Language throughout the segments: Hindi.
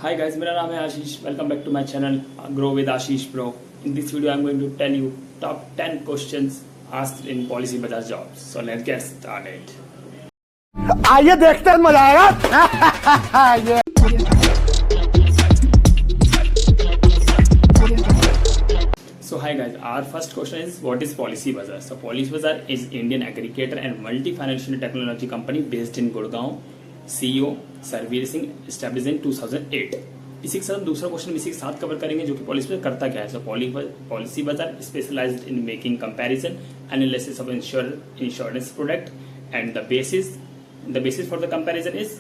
Hi guys, मेरा नाम है आशीष. Welcome back to my channel Grow with Ashish Bro. In this video, I'm going to tell you top 10 questions asked in Policy Bajaj jobs. So let's get started. आइए देखते हैं मजा आएगा. So hi guys, our first question is what is Policy Bazaar? So Policy Bazaar is Indian aggregator and multi-financial technology company based in Gurgaon. CEO servicing established in 2008. इसी के साथ दूसरा क्वेश्चन इसी के साथ कवर करेंगे जो कि पॉलिसी बाजार करता क्या है. So policy Bazaar specialised in making comparison analysis of insurance product and the basis for the comparison is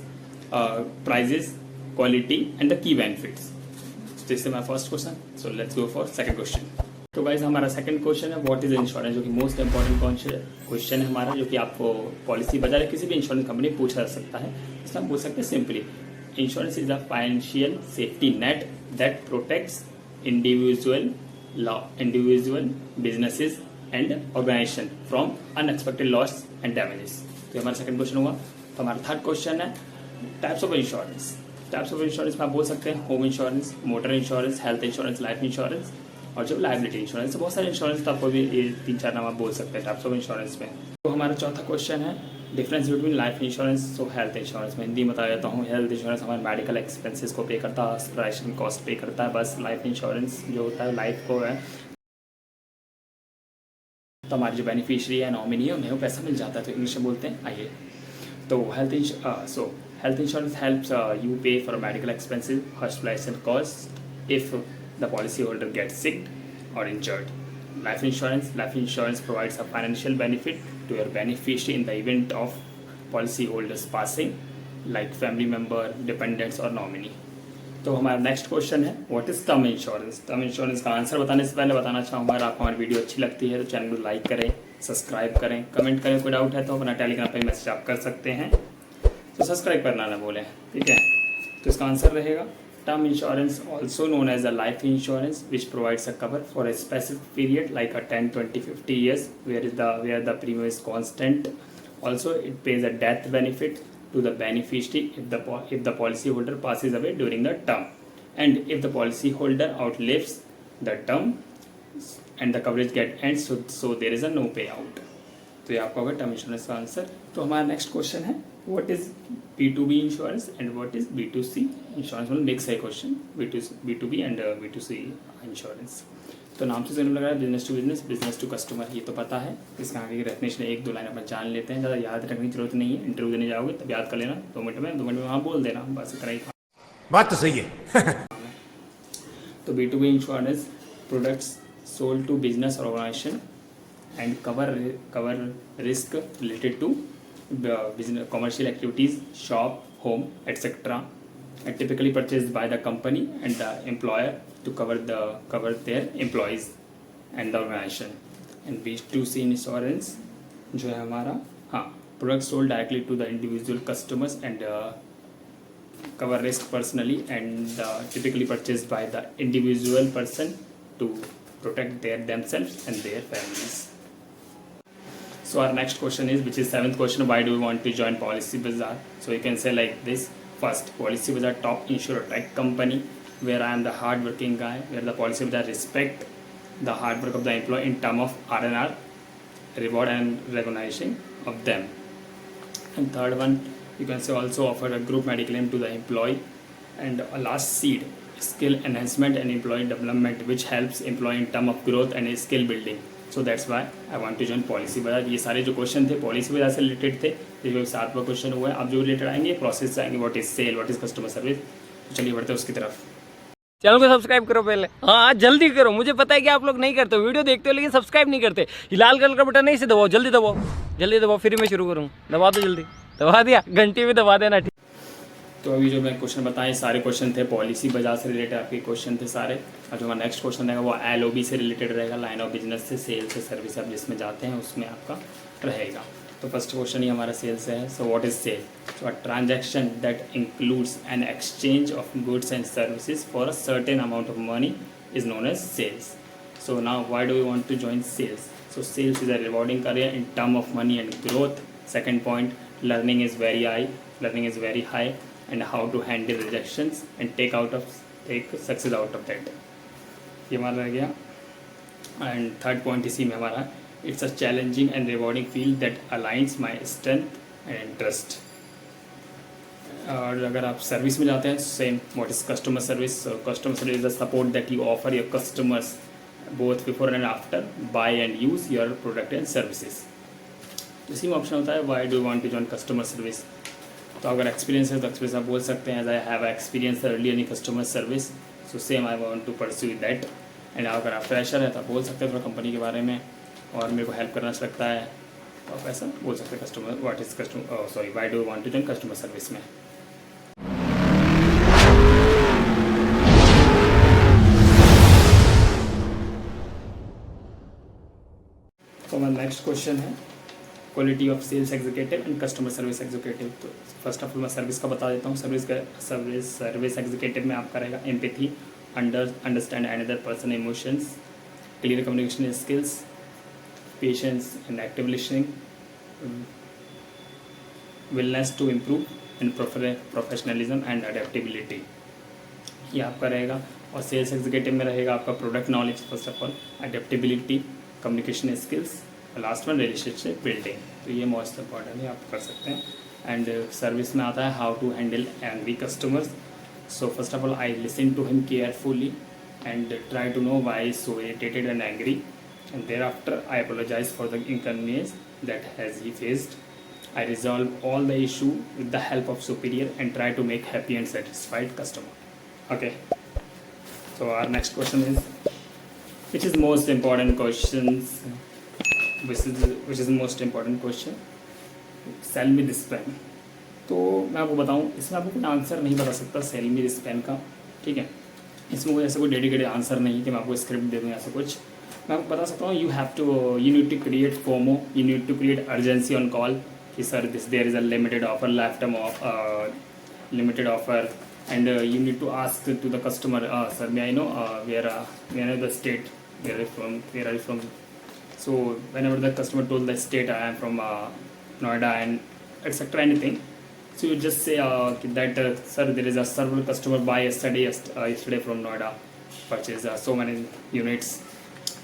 prices quality and the key benefits. This is my first question. So let's go for second question. तो गाइज हमारा सेकंड क्वेश्चन है व्हाट इज इंश्योरेंस, जो कि मोस्ट इंपॉर्टेंट क्वेश्चन है हमारा, जो कि आपको पॉलिसी बाजार या किसी भी इंश्योरेंस कंपनी पूछा जा सकता है. इसमें आप पूछ सकते हैं simply insurance is a financial safety net that protects individual businesses and organisation from unexpected loss and damages. तो हमारा सेकंड क्वेश्चन हुआ. तो हमारा थर्ड क्वेश्चन है types of insurance. Types of insurance में आप बोल सकते हैं home insurance, motor insurance, health insurance, life insurance और जो लाइबिलिटी इंश्योरेंस. बहुत सारे इंश्योरेंस तो आपको भी ये 3-4 नाम आप बोल सकते हैं टाइप्स ऑफ इंश्योरेंस में. तो हमारा चौथा क्वेश्चन है डिफरेंस बिटवीन लाइफ इंश्योरेंस तो हेल्थ इंश्योरेंस में. हिंदी में बता देता हूँ. हेल्थ इंश्योरेंस हमारे मेडिकल एक्सपेंसेस को पे करता है, हॉस्पिटलाइजेशन कॉस्ट पे करता है. बस लाइफ इंश्योरेंस जो होता है लाइफ को है तो हमारे जो बेनिफिशियरी है नॉमिनी है उन्हें वो पैसा मिल जाता है. तो इंग्लिश में बोलते हैं. आइए तो health insurance helps you pay for medical expenses, hospitalisation cost if the policyholder gets sick or injured. Life insurance provides a financial benefit to your beneficiary in the event of policyholder's passing, like family member, dependents or nominee. तो हमारा नेक्स्ट क्वेश्चन है what is term insurance. Term insurance का आंसर बताने से पहले बताना चाहूँगा अगर आपको हमारी वीडियो अच्छी लगती है तो चैनल को लाइक करें, सब्सक्राइब करें, कमेंट करें. कोई डाउट है तो अपना टेलीग्राम पे मैसेज आप कर सकते हैं. तो सब्सक्राइब करना ना भूलें, ठीक है. तो इसका आंसर रहेगा term insurance also known as a life insurance which provides a cover for a specific period like a 10, 20, 50 years where the premium is constant. Also it pays a death benefit to the beneficiary if the policy holder passes away during the term and if the policy holder outlives the term and the coverage get ends so there is a no payout. तो ये आपका होगा टर्म इंश्योरेंस का आंसर. तो हमारा नेक्स्ट क्वेश्चन है what is B2B insurance and what is B2C insurance. मतलब मिक्स है question B2B and B2C insurance. तो नाम से समझ लग रहा है business to business, business to customer, ये तो पता है. इसका आगे की डेफिनेशन 1-2 लाइन अपन जान लेते हैं. ज़्यादा याद रखने की जरूरत नहीं है. इंटरव्यू देने जाओगे तब याद कर लेना 2 मिनट में वहाँ बोल देना, बस इतना ही. बात तो सही है. तो B2B insurance products sold to business organisation and cover risk related to business commercial activities, shop, home, etc. and typically purchased by the company and the employer to cover their employees and the organization. And B2C insurance जो है हमारा products sold directly to the individual customers and cover risk personally and typically purchased by the individual person to protect themselves and their families. So our next question is, which is 7th question, why do we want to join Policy Bazaar? So you can say like this. First, Policy Bazaar top insurer tech company where I am the hard working guy, where the Policy Bazaar respect the hard work of the employee in term of R&R, reward and recognition of them. And third one, you can say also offer a group medical claim to the employee. And last seed, skill enhancement and employee development, which helps employee in term of growth and skill building. So that's why I want to join policy Bazaar. ये सारे जो क्वेश्चन थे पॉलिसी बाजार से रिलेटेड थे. जो 7वां क्वेश्चन हुआ है अब जो रिलेटेड आएंगे प्रोसेस से आएंगे. What is sale, what is customer service. तो चलिए बढ़ते हैं उसकी तरफ. चैनल को सब्सक्राइब करो पहले. हाँ जल्दी करो. मुझे पता है कि आप लोग नहीं करते हो, वीडियो देखते हो लेकिन सब्सक्राइब नहीं करते. ये लाल कलर का बटन नहीं से दबाओ, जल्दी दबाओ फिर मैं शुरू करूँ. दबा दो जल्दी. दबा दिया, घंटी भी दबा देना. ठीक. तो अभी जो मैं क्वेश्चन बताएं सारे क्वेश्चन थे पॉलिसी बाजार से रिलेटेड आपके क्वेश्चन थे सारे. और जो हमारा नेक्स्ट क्वेश्चन रहेगा वो LOB से रिलेटेड रहेगा, लाइन ऑफ बिजनेस से, सेल से, सर्विस आप जिसमें जाते हैं उसमें आपका रहेगा. तो फर्स्ट क्वेश्चन ही हमारा सेल से है. So what is sale. So a transaction that includes an exchange of goods and services for a certain amount of money is known as sales. So now why do you want to join sales. So sales is a rewarding career in term of money and growth. Second point, learning is very high and how to handle rejections and take success out of that. ये हमारा रह गया. And third point इसी में हमारा, it's a challenging and rewarding field that aligns my strength and interest. और अगर आप सर्विस में जाते हैं, same, what is customer service? Customer service is the support that you offer your customers both before and after buy and use your product and services. इसी में ऑप्शन होता है why do want to join customer service. तो अगर एक्सपीरियंस है तो एक्सपीरियंस आप बोल सकते हैं, as I have experience earlier in customer service, so same I want to pursue that. And अगर आप फ्रेशर है तो आप बोल सकते हैं थोड़ा कंपनी के बारे में और मेरे को हेल्प करना लगता है, तो आप ऐसा बोल सकते हैं customer what is customer sorry why do want to join customer service में. तो हमारा नेक्स्ट क्वेश्चन है quality of sales executive and customer service executive. तो फर्स्ट ऑफ ऑल मैं सर्विस का बता देता हूँ. सर्विस एग्जीक्यूटिव में आपका रहेगा empathy, understand another person emotions, clear communication skills, patience and active listening, willingness to improve and professionalism and adaptability. ये आपका रहेगा. और सेल्स एग्जीक्यूटिव में रहेगा आपका product knowledge, first of all adaptability, communication skills, last one relationship building. तो ये मोस्ट इंपॉर्टेंट है, आप कर सकते हैं. एंड सर्विस में आता है how to handle angry customers. So first of all I listen to him carefully and try to know why so irritated and angry, and thereafter I apologise for the inconvenience that has he faced. I resolve all the issue with the help of superior and try to make happy and satisfied customer. Okay. So our next question is, which is most important questions? Which is the most important question? Sell me this pen. तो मैं आपको बताऊं, इसमें आपको कोई आंसर नहीं बता सकता सेल मी दिस पेन का, ठीक है. इसमें कोई ऐसा कोई डेडिकेटेड आंसर नहीं कि मैं आपको स्क्रिप्ट दे दूँ ऐसा कुछ. मैं आपको बता सकता हूँ you need to create FOMO, you need to create urgency on call. Sir, there is a limited offer, lifetime limited offer, and you need to ask to the customer, sir, may I know where the state, where are you from? So whenever the customer told the state, I am from Noida and etc. anything, so you just say that sir, there is a several customer buy yesterday from Noida, purchase so many units.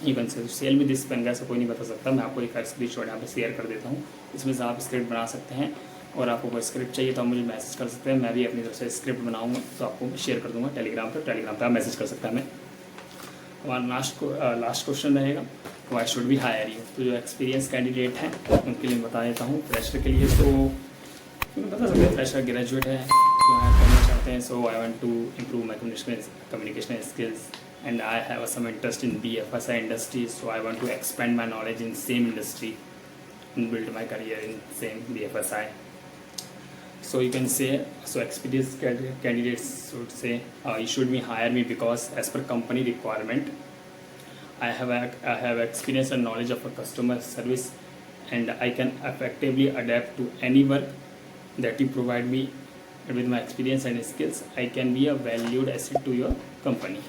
You can say sell में दिस पेन का ऐसा कोई नहीं बता सकता. मैं आपको एक स्क्रीन शॉट यहाँ पे शेयर कर देता हूँ. इसमें से आप स्क्रिप्ट बना सकते हैं, और आपको कोई स्क्रिप्ट चाहिए तो आप मुझे मैसेज कर सकते हैं. मैं भी अपनी तरफ से स्क्रिप्ट बनाऊँगा तो आपको शेयर कर दूँगा टेलीग्राम पर आप मैसेज कर सकते हैं हमें. हमारा लास्ट क्वेश्चन रहेगा why should be hire you. तो जो एक्सपीरियंस कैंडिडेट हैं उनके लिए बता देता हूँ. फ्रेशर के लिए तो बता सकते हैं, फ्रेशर ग्रेजुएट है जो हायर करना चाहते हैं. So I want to improve my communication skills and I have some interest in BFSI industry, so I want to expand my knowledge in same industry and build my career in same BFSI. So you can say, so experienced candidates should say you should hire me because as per company requirement I have experience and knowledge of a customer service, and I can effectively adapt to any work that you provide me. With my experience and skills I can be a valued asset to your company.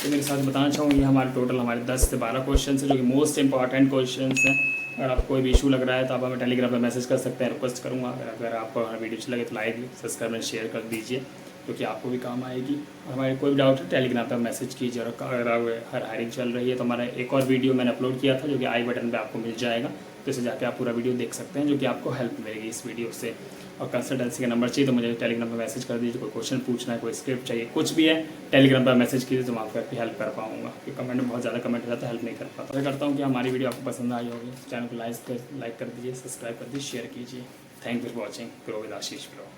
तो मेरे साथ बताना चाहूँगी हमारे टोटल 10 से 12 क्वेश्चन है जो कि मोस्ट इंपॉर्टेंट क्वेश्चन हैं. अगर आपको कोई भी इशू लग रहा है तो आप हमें टेलीग्राम पर मैसेज कर सकते हैं. रिक्वेस्ट करूँगा अगर आपको हमारा वीडियो अच्छा लगे तो लाइक सब्सक्राइब एंड शेयर कर दीजिए, क्योंकि आपको भी काम आएगी. और हमारे कोई भी डाउट है टेलीग्राम पर मैसेज कीजिए. और अगर हर हायरिंग चल रही है तो हमारा एक और वीडियो मैंने अपलोड किया था जो कि आई बटन पर आपको मिल जाएगा, तो इसे जाके आप पूरा वीडियो देख सकते हैं, जो कि आपको हेल्प मिलेगी इस वीडियो से. और कंसल्टेंसी का नंबर चाहिए तो मुझे टेलीग्राम पर मैसेज कर दीजिए. कोई क्वेश्चन पूछना है, कोई स्क्रिप्ट चाहिए, कुछ भी है टेलीग्राम पर मैसेज कीजिए तो मैं आपको हेल्प कर पाऊँगा. क्योंकि कमेंट में बहुत ज़्यादा कमेंट हो जाता है, हेल्प नहीं कर पाता. मैं करता हूँ कि हमारी वीडियो आपको पसंद आई होगी. चैनल को लाइक कर दीजिए, सब्सक्राइब कर दीजिए, शेयर कीजिए. Thank you for watching. Grow with Ashish bro.